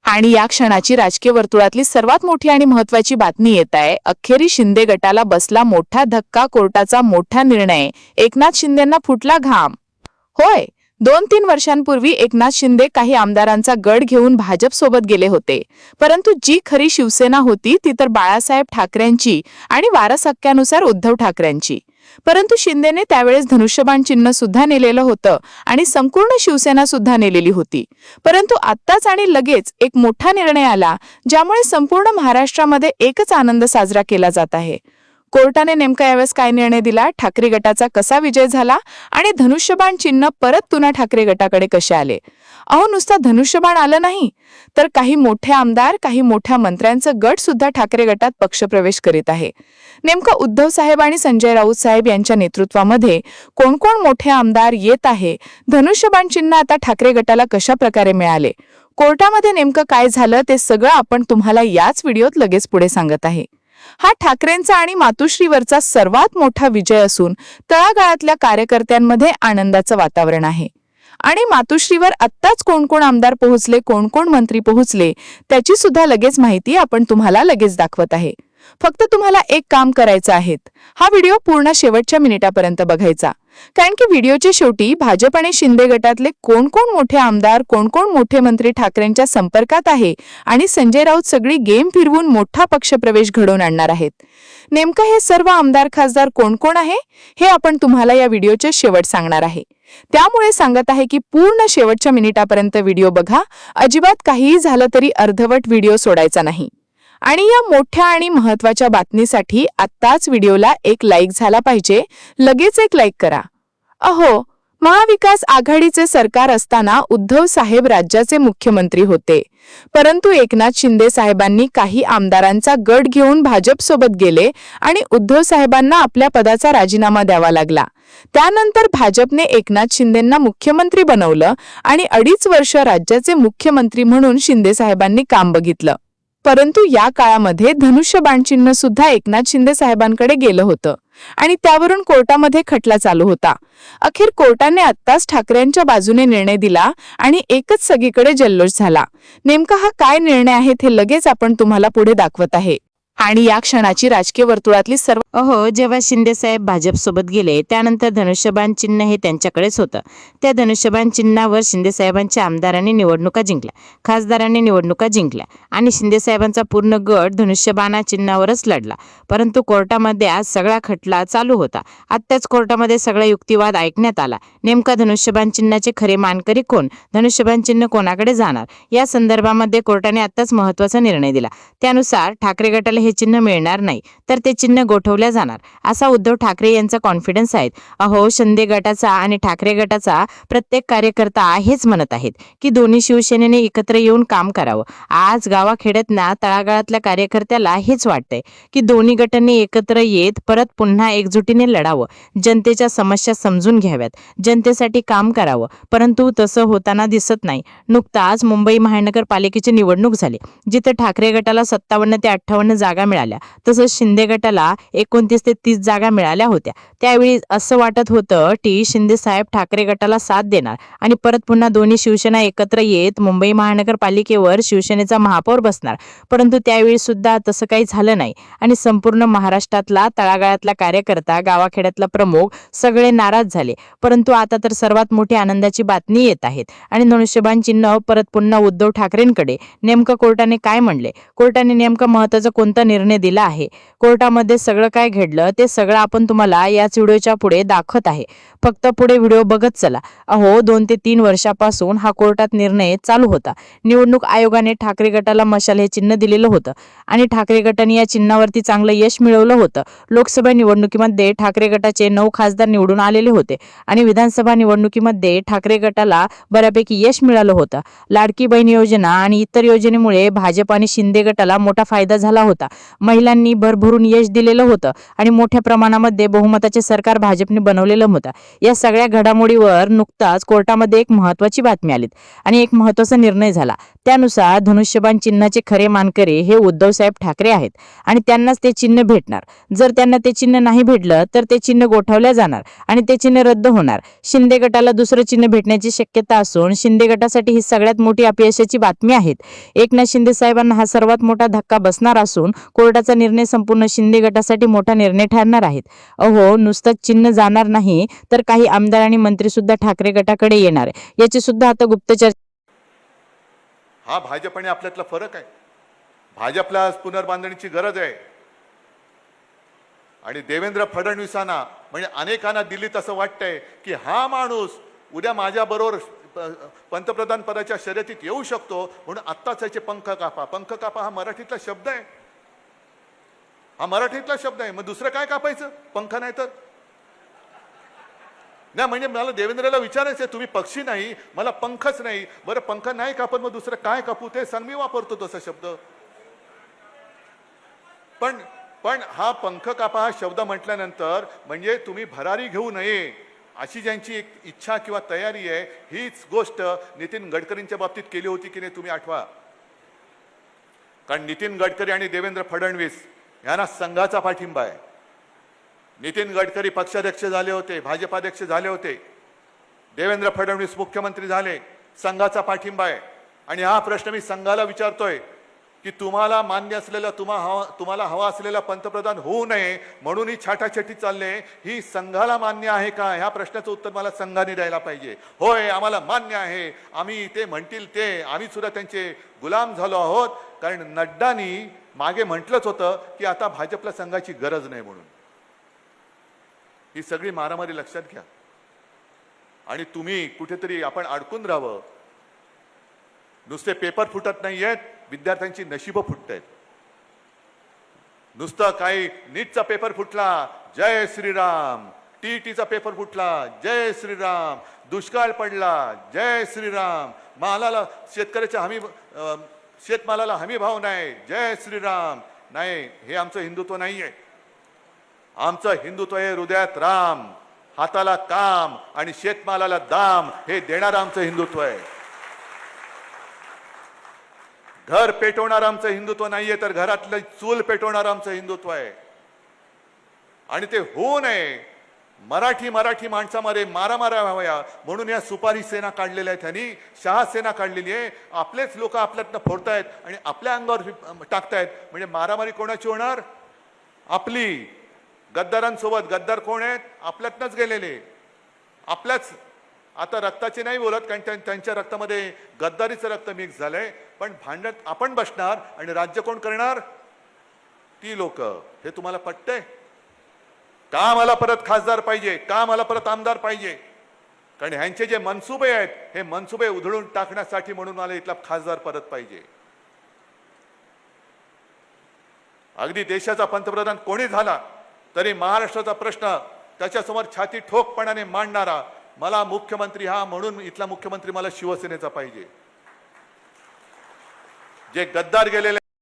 आणि या क्षणाची राजकीय वर्तुळातली सर्वात मोठी आणि महत्त्वाची बातमी येत आहे। अखेरी शिंदे गटाला बसला मोठा धक्का, कोर्टाचा मोठा निर्णय, एकनाथ शिंदेंना फुटला घाम। होय, 2-3 वर्षांपूर्वी एकनाथ शिंदे काही आमदारांचा गड घेऊन भाजप सोबत गेले होते, परंतु जी खरी शिवसेना होती ती तर बाळासाहेब ठाकरेंची आणि वारस हक्कानुसार उद्धव ठाकरेंची। परंतु शिंदेने त्यावेळेस धनुष्यबाण चिन्ह सुद्धा नेलेलं होतं आणि संपूर्ण शिवसेना सुद्धा नेलेली होती। परंतु आत्ताच आणि लगेच एक मोठा निर्णय आला, ज्यामुळे संपूर्ण महाराष्ट्रामध्ये एकच आनंद साजरा केला जात आहे। कोर्टाने नेमका यावेळेस काय निर्णय दिला, ठाकरे गटाचा कसा विजय झाला आणि धनुष्यबाण चिन्ह परत पुन्हा ठाकरे गटाकडे कसे आले। अहो, नुसता धनुष्यबाण आलं नाही, तर काही मोठे आमदार, काही मोठ्या मंत्र्यांचं गट सुद्धा ठाकरे गटात पक्षप्रवेश करीत आहे। नेमका उद्धव साहेब आणि संजय राऊत साहेब यांच्या नेतृत्वामध्ये कोण कोण मोठे आमदार येत आहे, धनुष्यबाण चिन्ह आता ठाकरे गटाला कशा प्रकारे मिळाले, कोर्टामध्ये नेमकं काय झालं, ते सगळं आपण तुम्हाला याच व्हिडिओत लगेच पुढे सांगत आहे। हा ठाकरेंचा आणि मातोश्रीवरचा सर्वात मोठा विजय असून तळागाळातल्या कार्यकर्त्यांमध्ये आनंदाचं वातावरण आहे। आणि मातोश्रीवर आत्ताच कोण कोण आमदार पोहोचले, कोण कोण मंत्री पोहोचले, त्याची सुद्धा लगेच माहिती आपण तुम्हाला लगेच दाखवत आहे। फक्त तुम्हाला एक काम करायचं आहे, हा व्हिडिओ पूर्ण शेवटच्या मिनिटापर्यंत बघायचा, कारण की व्हिडिओच्या शेवटी भाजप आणि शिंदे गटातले कोण कोण मोठे आमदार, कोण कोण मोठे मंत्री ठाकरेंच्या संपर्कात आहे आणि संजय राऊत सगळी गेम फिरवून मोठा पक्षप्रवेश घडवून आणणार आहेत। नेमकं हे सर्व आमदार खासदार कोण कोण आहे हे आपण तुम्हाला या व्हिडिओच्या शेवट सांगणार आहे। त्यामुळे सांगत आहे की पूर्ण शेवटच्या मिनिटापर्यंत व्हिडिओ बघा, अजिबात काहीही झालं तरी अर्धवट व्हिडिओ सोडायचा नाही। आणि या मोठ्या आणि महत्त्वाच्या बातमीसाठी आत्ताच व्हिडिओला एक लाईक झाला पाहिजे, लगेच एक लाईक करा। अहो, महाविकास आघाडीचे सरकार असताना उद्धव साहेब राज्याचे मुख्यमंत्री होते, परंतु एकनाथ शिंदे साहेबांनी काही आमदारांचा गट घेऊन भाजप सोबत गेले आणि उद्धव साहेबांना आपल्या पदाचा राजीनामा द्यावा लागला। त्यानंतर भाजपने एकनाथ शिंदेंना मुख्यमंत्री बनवलं आणि 2.5 वर्ष राज्याचे मुख्यमंत्री म्हणून शिंदे साहेबांनी काम बघितलं। परंतु या काळामध्ये धनुष्यबाण चिन्ह सुद्धा एकनाथ शिंदे साहेबांकडे गेलं होतं आणि त्यावरून कोर्टामध्ये खटला चालू होता। अखेर कोर्टाने आत्ताच ठाकरेंच्या बाजूने निर्णय दिला आणि एकच सगळीकडे जल्लोष झाला। नेमका हा काय निर्णय आहे ते लगेच आपण तुम्हाला पुढे दाखवत आहे। आणि या क्षणाची राजकीय वर्तुळातली सर्व जेव्हा शिंदे साहेब भाजप सोबत गेले त्यानंतर धनुष्यबाण चिन्ह हे त्यांच्याकडेच होतं। त्या धनुष्यबाण चिन्हावर शिंदे साहेबांच्या आमदारांनी निवडणुका जिंकल्या, खासदारांनी निवडणुका जिंकल्या आणि शिंदे साहेबांचा पूर्ण गट धनुष्यबाणा चिन्हावरच लढला। परंतु कोर्टामध्ये आज सगळा खटला चालू होता। आत्ताच कोर्टामध्ये सगळा युक्तिवाद ऐकण्यात आला। नेमका धनुष्यबाण चिन्हाचे खरे मानकरी कोण, धनुष्यबाण चिन्ह कोणाकडे जाणार, या संदर्भामध्ये कोर्टाने आत्ताच महत्त्वाचा निर्णय दिला। त्यानुसार ठाकरे गटाला हे चिन्ह मिळणार नाही, तर ते चिन्ह गोठवल्या जाणार, असा उद्धव ठाकरे यांचा कॉन्फिडन्स आहे। अहो, शिंदे गटाचा आणि ठाकरे गटाचा प्रत्येक कार्यकर्ता हेच म्हणत आहेत की दोन्ही शिवसेनेने एकत्र येऊन काम करावं। आज गावाखेड्यातना तळागाळातल्या कार्यकर्त्याला हेच वाटतंय की दोन्ही गटांनी एकत्र येत परत पुन्हा एकजुटीने लढावं, जनतेच्या समस्या समजून घ्याव्यात, जनतेसाठी काम करावं। परंतु तसं होताना दिसत नाही। नुकताच मुंबई महानगरपालिकेची निवडणूक झाली, जिथे ठाकरे गटाला 57 ते 58 जागा मिळाल्या, तसंच शिंदे गटाला 29 ते 30 जागा मिळाल्या होत्या। त्यावेळी असं वाटत होतं की शिंदे साहेब ठाकरे गटाला साथ देणार आणि परत पुन्हा दोन्ही शिवसेना एकत्र येत मुंबई महानगरपालिकेवर शिवसेनेचा महापौर बसणार। परंतु त्यावेळी सुद्धा तसं काही झालं नाही आणि संपूर्ण महाराष्ट्रातला तळागाळातला कार्यकर्ता, गावाखेड्यातला प्रमुख सगळे नाराज झाले। परंतु आता तर सर्वात मोठी आनंदाची बातमी येत आहे आणि धनुष्यबाण चिन्ह परत पुन्हा उद्धव ठाकरेंकडे। नेमकं कोर्टाने काय म्हणले, कोर्टाने नेमका महत्त्वाचा कोणता निर्णय दिला आहे, कोर्टामध्ये सगळं काय घडलं ते सगळं आपण तुम्हाला याच व्हिडिओच्या पुढे दाखवत आहे। फक्त पुढे व्हिडिओ बघत चला। अहो, 2 ते 3 वर्षापासून हा कोर्टात निर्णय चालू होता। निवडणूक आयोगाने ठाकरे गटाला मशाल हे चिन्ह दिलेलं होतं आणि ठाकरे गटाने या चिन्हावरती चांगलं यश मिळवलं होतं। लोकसभा निवडणुकीमध्ये ठाकरे गटाचे 9 खासदार निवडून आलेले होते आणि विधानसभा निवडणुकीमध्ये ठाकरे गटाला बऱ्यापैकी यश मिळालं होतं। लाडकी बहीण योजना आणि इतर योजनेमुळे भाजप आणि शिंदे गटाला मोठा फायदा झाला होता। महिलांनी भरभरून यश दिलेलं होतं आणि मोठ्या प्रमाणामध्ये बहुमताचे सरकार भाजपने बनवलेलं होतं। या सगळ्या घडामोडीवर नुकताच कोर्टामध्ये एक महत्त्वाची बातमी आली आणि एक महत्त्वाचा निर्णय झाला। त्यानुसार धनुष्यबाण चिन्हाचे खरे मानकरी हे उद्धवसाहेब ठाकरे आहेत आणि त्यांनाच ते चिन्ह भेटणार. जर त्यांना ते चिन्ह नाही भेटलं तर ते चिन्ह गोठवल्या जाणार आणि ते चिन्ह रद्द होणार. शिंदे गटाला दुसरं चिन्ह भेटण्याची शक्यता असून शिंदे गटासाठी ही सगळ्यात मोठी अपयशाची बातमी आहे. एकनाथ शिंदे साहेबांना हा सर्वात मोठा धक्का बसणार असून कोर्टाचा निर्णय संपूर्ण शिंदे गटासाठी मोठा निर्णय ठरणार आहे. अहो, नुसतं चिन्ह जाणार नाही तर काही आमदार आणि मंत्री सुद्धा ठाकरे गटाकडे येणार याची सुद्धा आता गुप्तचर. हा भाजप आणि आपल्यातला फरक आहे. भाजपला पुनर्बांधणीची गरज आहे आणि देवेंद्र फडणवीसांना म्हणजे अनेकांना दिल्लीत असं वाटतंय की हा माणूस उद्या माझ्याबरोबर पंतप्रधान पदाच्या शर्यतीत येऊ शकतो म्हणून आत्ताच याचे पंख कापा. पंख कापा हा मराठीतला शब्द आहे. हा मराठीतला शब्द आहे. मग दुसरं काय कापायचं? पंख नाही तर नाही. म्हणजे मला देवेंद्रला विचारायचं तुम्ही पक्षी नाही, मला पंखच नाही. बरं पंख नाही कापत मग दुसरं काय कापू ते सांग. मी वापरतो तसा शब्द. पण हा पंख कापा हा शब्द म्हटल्यानंतर म्हणजे तुम्ही भरारी घेऊ नये अशी ज्यांची एक इच्छा किंवा तयारी आहे, हीच गोष्ट नितीन गडकरींच्या बाबतीत केली होती की नाही तुम्ही आठवा. कारण नितीन गडकरी आणि देवेंद्र फडणवीस यांना संघाचा पाठिंबा आहे. नितीन गडकरी पक्षाध्यक्ष झाले होते, भाजपाध्यक्ष झाले होते. देवेंद्र फडणवीस मुख्यमंत्री झाले, संघाचा पाठिंबा आहे. आणि हा प्रश्न मी संघाला विचारतोय की तुम्हाला मान्य असलेला तुम्हाला हवा असलेला पंतप्रधान होऊ नये म्हणून ही छाटाछटी चालले, ही संघाला मान्य आहे का? ह्या प्रश्नाचं उत्तर मला संघाने द्यायला पाहिजे. होय, आम्हाला मान्य आहे, आम्ही ते म्हणतील ते, आम्ही सुद्धा त्यांचे गुलाम झालो आहोत. कारण नड्डानी मागे म्हटलंच होतं की आता भाजपला संघाची गरज नाही म्हणून. ही सगळी मारामारी लक्षात घ्या आणि तुम्ही कुठेतरी आपण अडकून राहावं. नुसते पेपर फुटत नाहीयेत, विद्यार्थ्यांची नशीब फुटत आहेत. नुसतं काही नीटचा पेपर फुटला जय श्रीराम, टीईटीचा पेपर फुटला जय श्रीराम, दुष्काळ पडला जय श्रीराम, मालाला शेतकऱ्याच्या शेतमालाला हमी भाव नाही जय श्रीराम. नाही, हे आमचं हिंदुत्व नाहीये. आमचं हिंदुत्व हे हृदयात राम, हाताला काम आणि शेतमालाला दाम हे देणारं आमचं हिंदुत्व आहे. घर पेटवणार आमचं हिंदुत्व नाहीये, तर घरातलं चूल पेटवणार आमचं हिंदुत्व आहे. आणि ते होऊ नये, मराठी माणसामध्ये मारामाऱ्या व्हाव्या म्हणून या सुपारी सेना काढलेल्या आहेत. त्यांनी शहा सेना काढलेली आहे. आपलेच लोक आपल्यातनं फोडतायत आणि आपल्या अंगावर टाकतायत. म्हणजे मारामारी कोणाची होणार? आपली. गद्दारांसोबत. गद्दार कोण आहेत? आपल्यातनंच गेलेले, आपल्याच. आता रक्ताचे नाही बोलत कारण त्यांच्या रक्तामध्ये गद्दारीचं रक्त मिक्स झालंय. पण भांडत आपण बसणार आणि राज्य कोण करणार? ती लोक. हे तुम्हाला पटतंय का? मला परत खासदार पाहिजे का? मला परत आमदार पाहिजे? कारण ह्यांचे जे मनसुबे आहेत हे मनसुबे उधळून टाकण्यासाठी म्हणून मला इथला खासदार परत पाहिजे. अगदी देशाचा पंतप्रधान कोणी झाला तरी महाराष्ट्राचा प्रश्न त्याच्यासमोर छाती ठोकपणाने मांडणारा मला मुख्यमंत्री हा म्हणून इथला मुख्यमंत्री मला शिवसेनेचा पाहिजे. जे गद्दार गेलेले